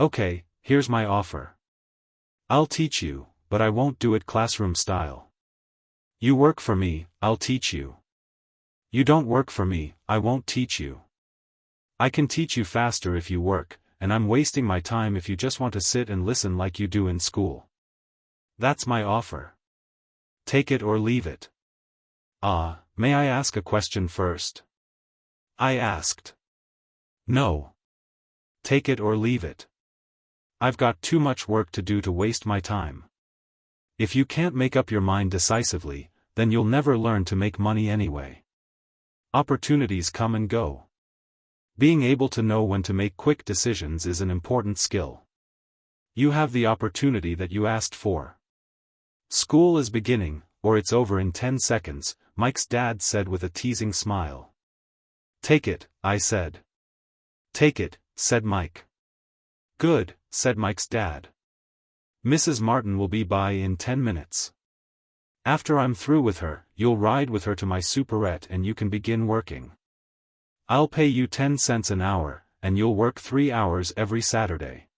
Okay, here's my offer. I'll teach you, but I won't do it classroom style. You work for me, I'll teach you. You don't work for me, I won't teach you. I can teach you faster if you work, and I'm wasting my time if you just want to sit and listen like you do in school. That's my offer. Take it or leave it. May I ask a question first? I asked. No. Take it or leave it. I've got too much work to do to waste my time. If you can't make up your mind decisively, then you'll never learn to make money anyway. Opportunities come and go. Being able to know when to make quick decisions is an important skill. You have the opportunity that you asked for. School is beginning, or it's over in 10 seconds, Mike's dad said with a teasing smile. Take it, I said. Take it, said Mike. Good, said Mike's dad. Mrs. Martin will be by in 10 minutes. After I'm through with her, you'll ride with her to my superette and you can begin working. I'll pay you 10 cents an hour, and you'll work 3 hours every Saturday.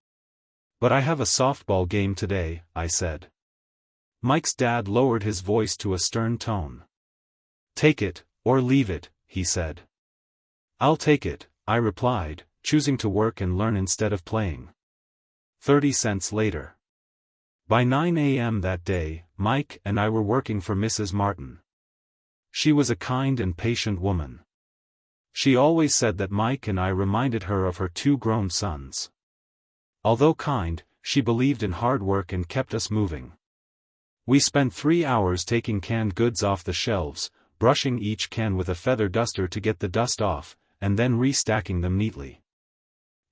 But I have a softball game today, I said. Mike's dad lowered his voice to a stern tone. Take it, or leave it, he said. I'll take it, I replied, choosing to work and learn instead of playing. 30 cents later. By 9 a.m. that day, Mike and I were working for Mrs. Martin. She was a kind and patient woman. She always said that Mike and I reminded her of her 2 grown sons. Although kind, she believed in hard work and kept us moving. We spent 3 hours taking canned goods off the shelves, brushing each can with a feather duster to get the dust off, and then restacking them neatly.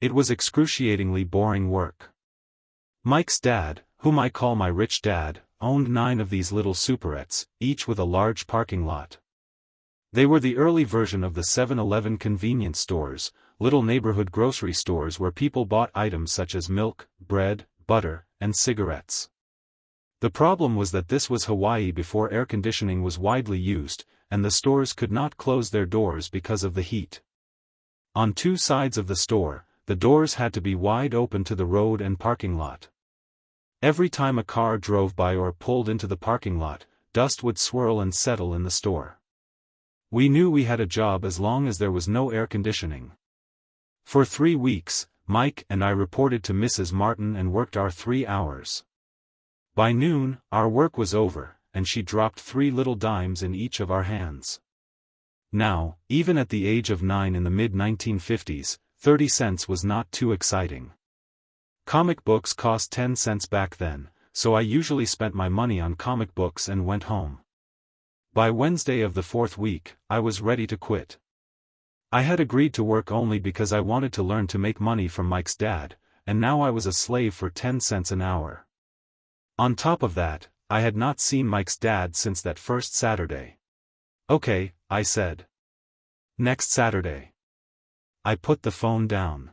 It was excruciatingly boring work. Mike's dad, whom I call my rich dad, owned 9 of these little superettes, each with a large parking lot. They were the early version of the 7-Eleven convenience stores, little neighborhood grocery stores where people bought items such as milk, bread, butter, and cigarettes. The problem was that this was Hawaii before air conditioning was widely used, and the stores could not close their doors because of the heat. On 2 sides of the store, the doors had to be wide open to the road and parking lot. Every time a car drove by or pulled into the parking lot, dust would swirl and settle in the store. We knew we had a job as long as there was no air conditioning. For 3 weeks, Mike and I reported to Mrs. Martin and worked our 3 hours. By noon, our work was over, and she dropped 3 little dimes in each of our hands. Now, even at the age of 9 in the mid-1950s, 30 cents was not too exciting. Comic books cost 10 cents back then, so I usually spent my money on comic books and went home. By Wednesday of the 4th week, I was ready to quit. I had agreed to work only because I wanted to learn to make money from Mike's dad, and now I was a slave for 10 cents an hour. On top of that, I had not seen Mike's dad since that first Saturday. Okay, I said. Next Saturday. I put the phone down.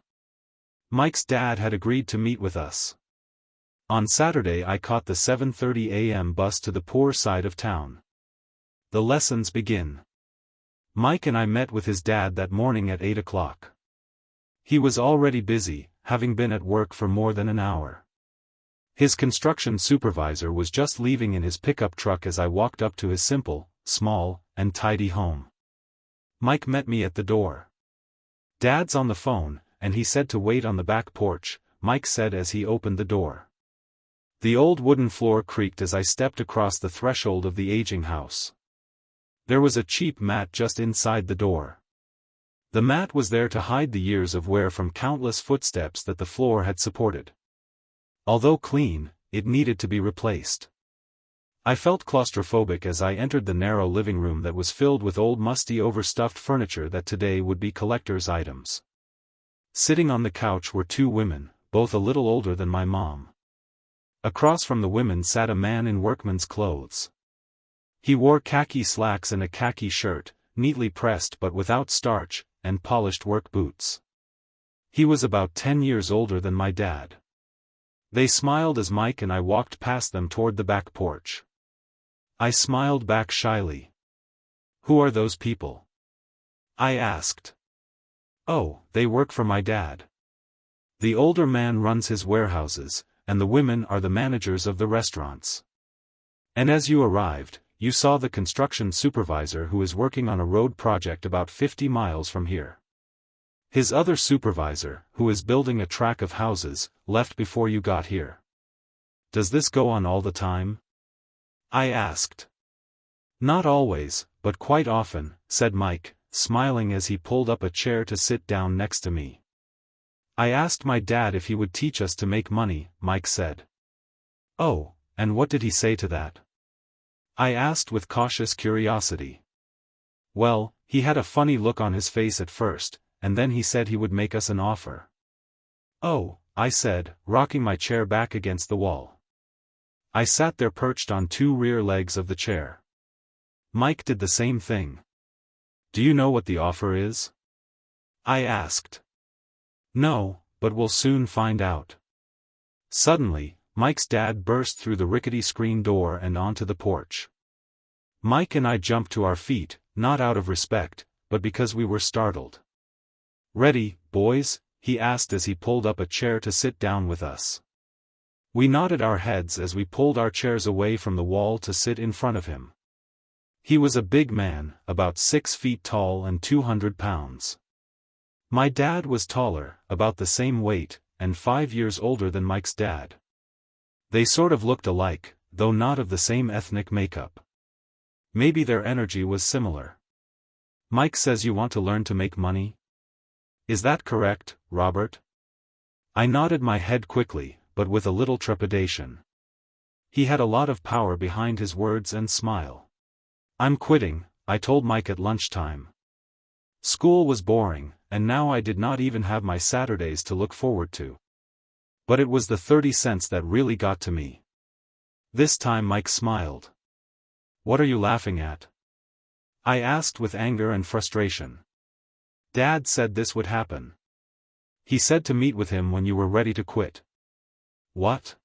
Mike's dad had agreed to meet with us. On Saturday I caught the 7:30 a.m. bus to the poor side of town. The lessons begin. Mike and I met with his dad that morning at 8 o'clock. He was already busy, having been at work for more than an hour. His construction supervisor was just leaving in his pickup truck as I walked up to his simple, small, and tidy home. Mike met me at the door. Dad's on the phone, and he said to wait on the back porch, Mike said as he opened the door. The old wooden floor creaked as I stepped across the threshold of the aging house. There was a cheap mat just inside the door. The mat was there to hide the years of wear from countless footsteps that the floor had supported. Although clean, it needed to be replaced. I felt claustrophobic as I entered the narrow living room that was filled with old musty overstuffed furniture that today would be collector's items. Sitting on the couch were 2 women, both a little older than my mom. Across from the women sat a man in workman's clothes. He wore khaki slacks and a khaki shirt, neatly pressed but without starch, and polished work boots. He was about 10 years older than my dad. They smiled as Mike and I walked past them toward the back porch. I smiled back shyly. "Who are those people?" I asked. "Oh, they work for my dad." The older man runs his warehouses, and the women are the managers of the restaurants. And as you arrived, you saw the construction supervisor who is working on a road project about 50 miles from here. His other supervisor, who is building a track of houses, left before you got here. Does this go on all the time? I asked. Not always, but quite often, said Mike, smiling as he pulled up a chair to sit down next to me. I asked my dad if he would teach us to make money, Mike said. Oh, and what did he say to that? I asked with cautious curiosity. Well, he had a funny look on his face at first, and then he said he would make us an offer. Oh, I said, rocking my chair back against the wall. I sat there perched on two rear legs of the chair. Mike did the same thing. Do you know what the offer is? I asked. No, but we'll soon find out. Suddenly, Mike's dad burst through the rickety screen door and onto the porch. Mike and I jumped to our feet, not out of respect, but because we were startled. Ready, boys? He asked as he pulled up a chair to sit down with us. We nodded our heads as we pulled our chairs away from the wall to sit in front of him. He was a big man, about 6 feet tall and 200 pounds. My dad was taller, about the same weight, and 5 years older than Mike's dad. They sort of looked alike, though not of the same ethnic makeup. Maybe their energy was similar. Mike says you want to learn to make money? Is that correct, Robert? I nodded my head quickly, but with a little trepidation. He had a lot of power behind his words and smile. I'm quitting, I told Mike at lunchtime. School was boring, and now I did not even have my Saturdays to look forward to. But it was the 30 cents that really got to me. This time Mike smiled. What are you laughing at? I asked with anger and frustration. Dad said this would happen. He said to meet with him when you were ready to quit. What?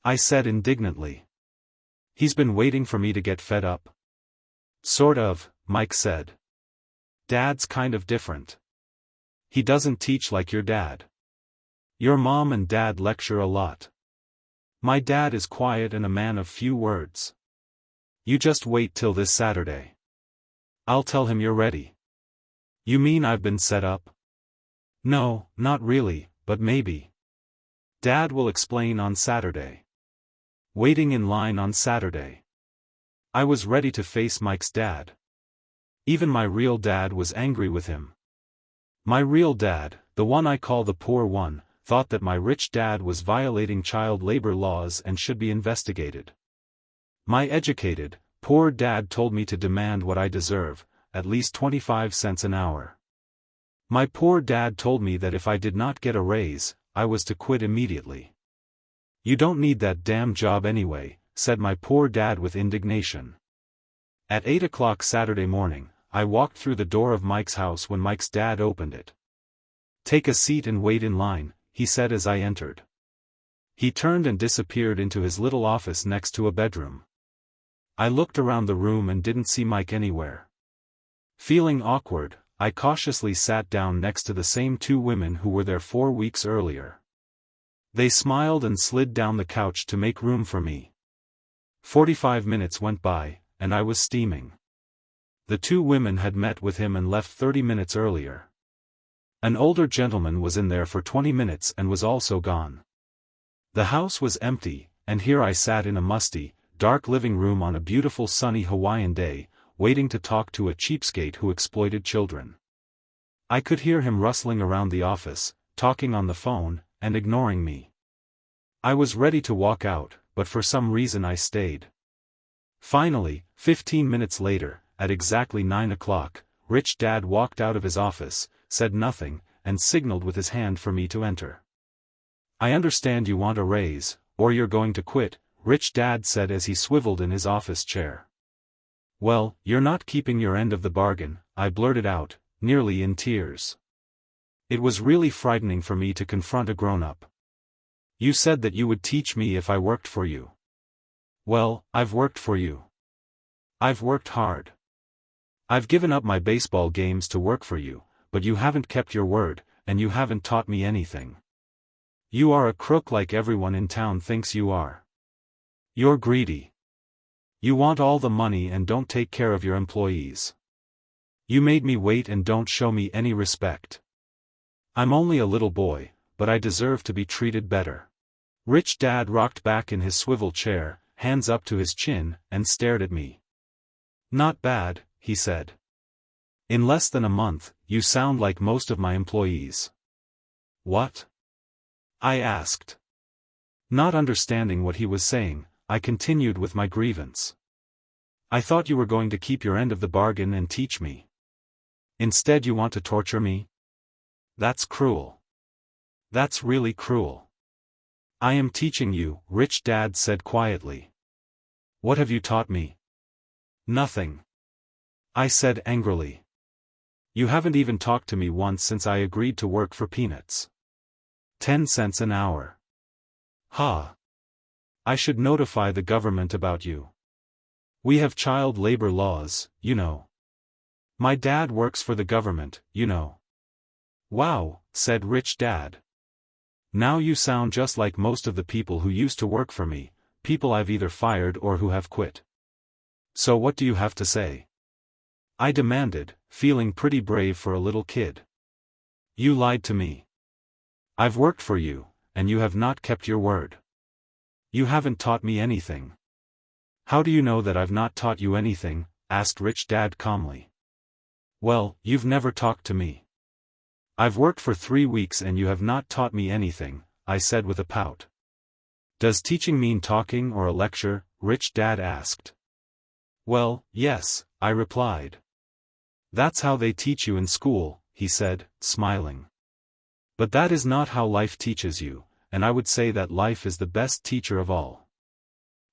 I said indignantly. He's been waiting for me to get fed up. Sort of, Mike said. Dad's kind of different. He doesn't teach like your dad. Your mom and dad lecture a lot. My dad is quiet and a man of few words. You just wait till this Saturday. I'll tell him you're ready. You mean I've been set up? No, not really, but maybe. Dad will explain on Saturday. Waiting in line on Saturday. I was ready to face Mike's dad. Even my real dad was angry with him. My real dad, the one I call the poor one, thought that my rich dad was violating child labor laws and should be investigated. My educated, poor dad told me to demand what I deserve, at least 25 cents an hour. My poor dad told me that if I did not get a raise, I was to quit immediately. You don't need that damn job anyway, said my poor dad with indignation. At 8 o'clock Saturday morning, I walked through the door of Mike's house when Mike's dad opened it. Take a seat and wait in line, he said as I entered. He turned and disappeared into his little office next to a bedroom. I looked around the room and didn't see Mike anywhere. Feeling awkward, I cautiously sat down next to the same two women who were there 4 weeks earlier. They smiled and slid down the couch to make room for me. 45 minutes went by, and I was steaming. The two women had met with him and left 30 minutes earlier. An older gentleman was in there for 20 minutes and was also gone. The house was empty, and here I sat in a musty, dark living room on a beautiful sunny Hawaiian day, waiting to talk to a cheapskate who exploited children. I could hear him rustling around the office, talking on the phone, and ignoring me. I was ready to walk out, but for some reason I stayed. Finally, 15 minutes later, at exactly 9 o'clock, Rich Dad walked out of his office, said nothing, and signaled with his hand for me to enter. I understand you want a raise, or you're going to quit, Rich Dad said as he swiveled in his office chair. Well, you're not keeping your end of the bargain, I blurted out, nearly in tears. It was really frightening for me to confront a grown-up. You said that you would teach me if I worked for you. Well, I've worked for you. I've worked hard. I've given up my baseball games to work for you, but you haven't kept your word, and you haven't taught me anything. You are a crook like everyone in town thinks you are. You're greedy. You want all the money and don't take care of your employees. You made me wait and don't show me any respect. I'm only a little boy, but I deserve to be treated better. Rich Dad rocked back in his swivel chair, hands up to his chin, and stared at me. Not bad, he said. In less than a month, you sound like most of my employees. What? I asked. Not understanding what he was saying, I continued with my grievance. I thought you were going to keep your end of the bargain and teach me. Instead you want to torture me? That's cruel. That's really cruel. I am teaching you, Rich Dad said quietly. What have you taught me? Nothing. I said angrily. You haven't even talked to me once since I agreed to work for peanuts. 10 cents an hour. Ha. I should notify the government about you. We have child labor laws, you know. My dad works for the government, you know. Wow, said Rich Dad. Now you sound just like most of the people who used to work for me, people I've either fired or who have quit. So what do you have to say? I demanded, feeling pretty brave for a little kid. You lied to me. I've worked for you, and you have not kept your word. You haven't taught me anything. How do you know that I've not taught you anything? Asked Rich Dad calmly. Well, you've never talked to me. I've worked for 3 weeks and you have not taught me anything, I said with a pout. Does teaching mean talking or a lecture? Rich Dad asked. Well, yes, I replied. That's how they teach you in school, he said, smiling. But that is not how life teaches you, and I would say that life is the best teacher of all.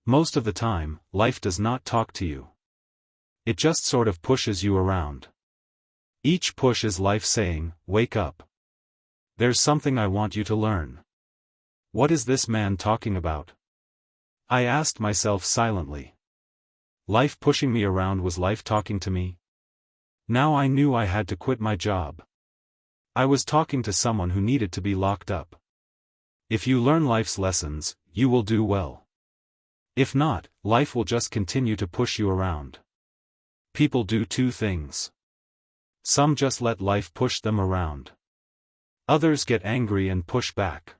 Most of the time, life does not talk to you. It just sort of pushes you around. Each push is life saying, wake up. There's something I want you to learn. What is this man talking about? I asked myself silently. Life pushing me around was life talking to me? Now I knew I had to quit my job. I was talking to someone who needed to be locked up. If you learn life's lessons, you will do well. If not, life will just continue to push you around. People do two things. Some just let life push them around. Others get angry and push back.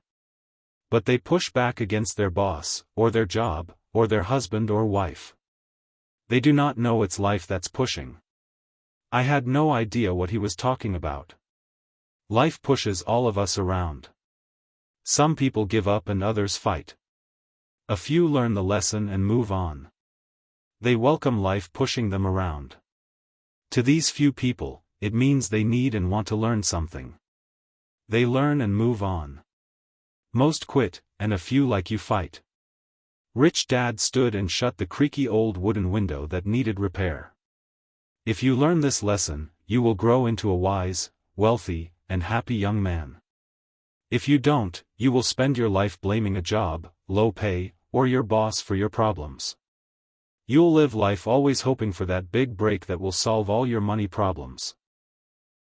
But they push back against their boss, or their job, or their husband or wife. They do not know it's life that's pushing. I had no idea what he was talking about. Life pushes all of us around. Some people give up and others fight. A few learn the lesson and move on. They welcome life pushing them around. To these few people, it means they need and want to learn something. They learn and move on. Most quit, and a few like you fight. Rich Dad stood and shut the creaky old wooden window that needed repair. If you learn this lesson, you will grow into a wise, wealthy, and happy young man. If you don't, you will spend your life blaming a job, low pay, or your boss for your problems. You'll live life always hoping for that big break that will solve all your money problems.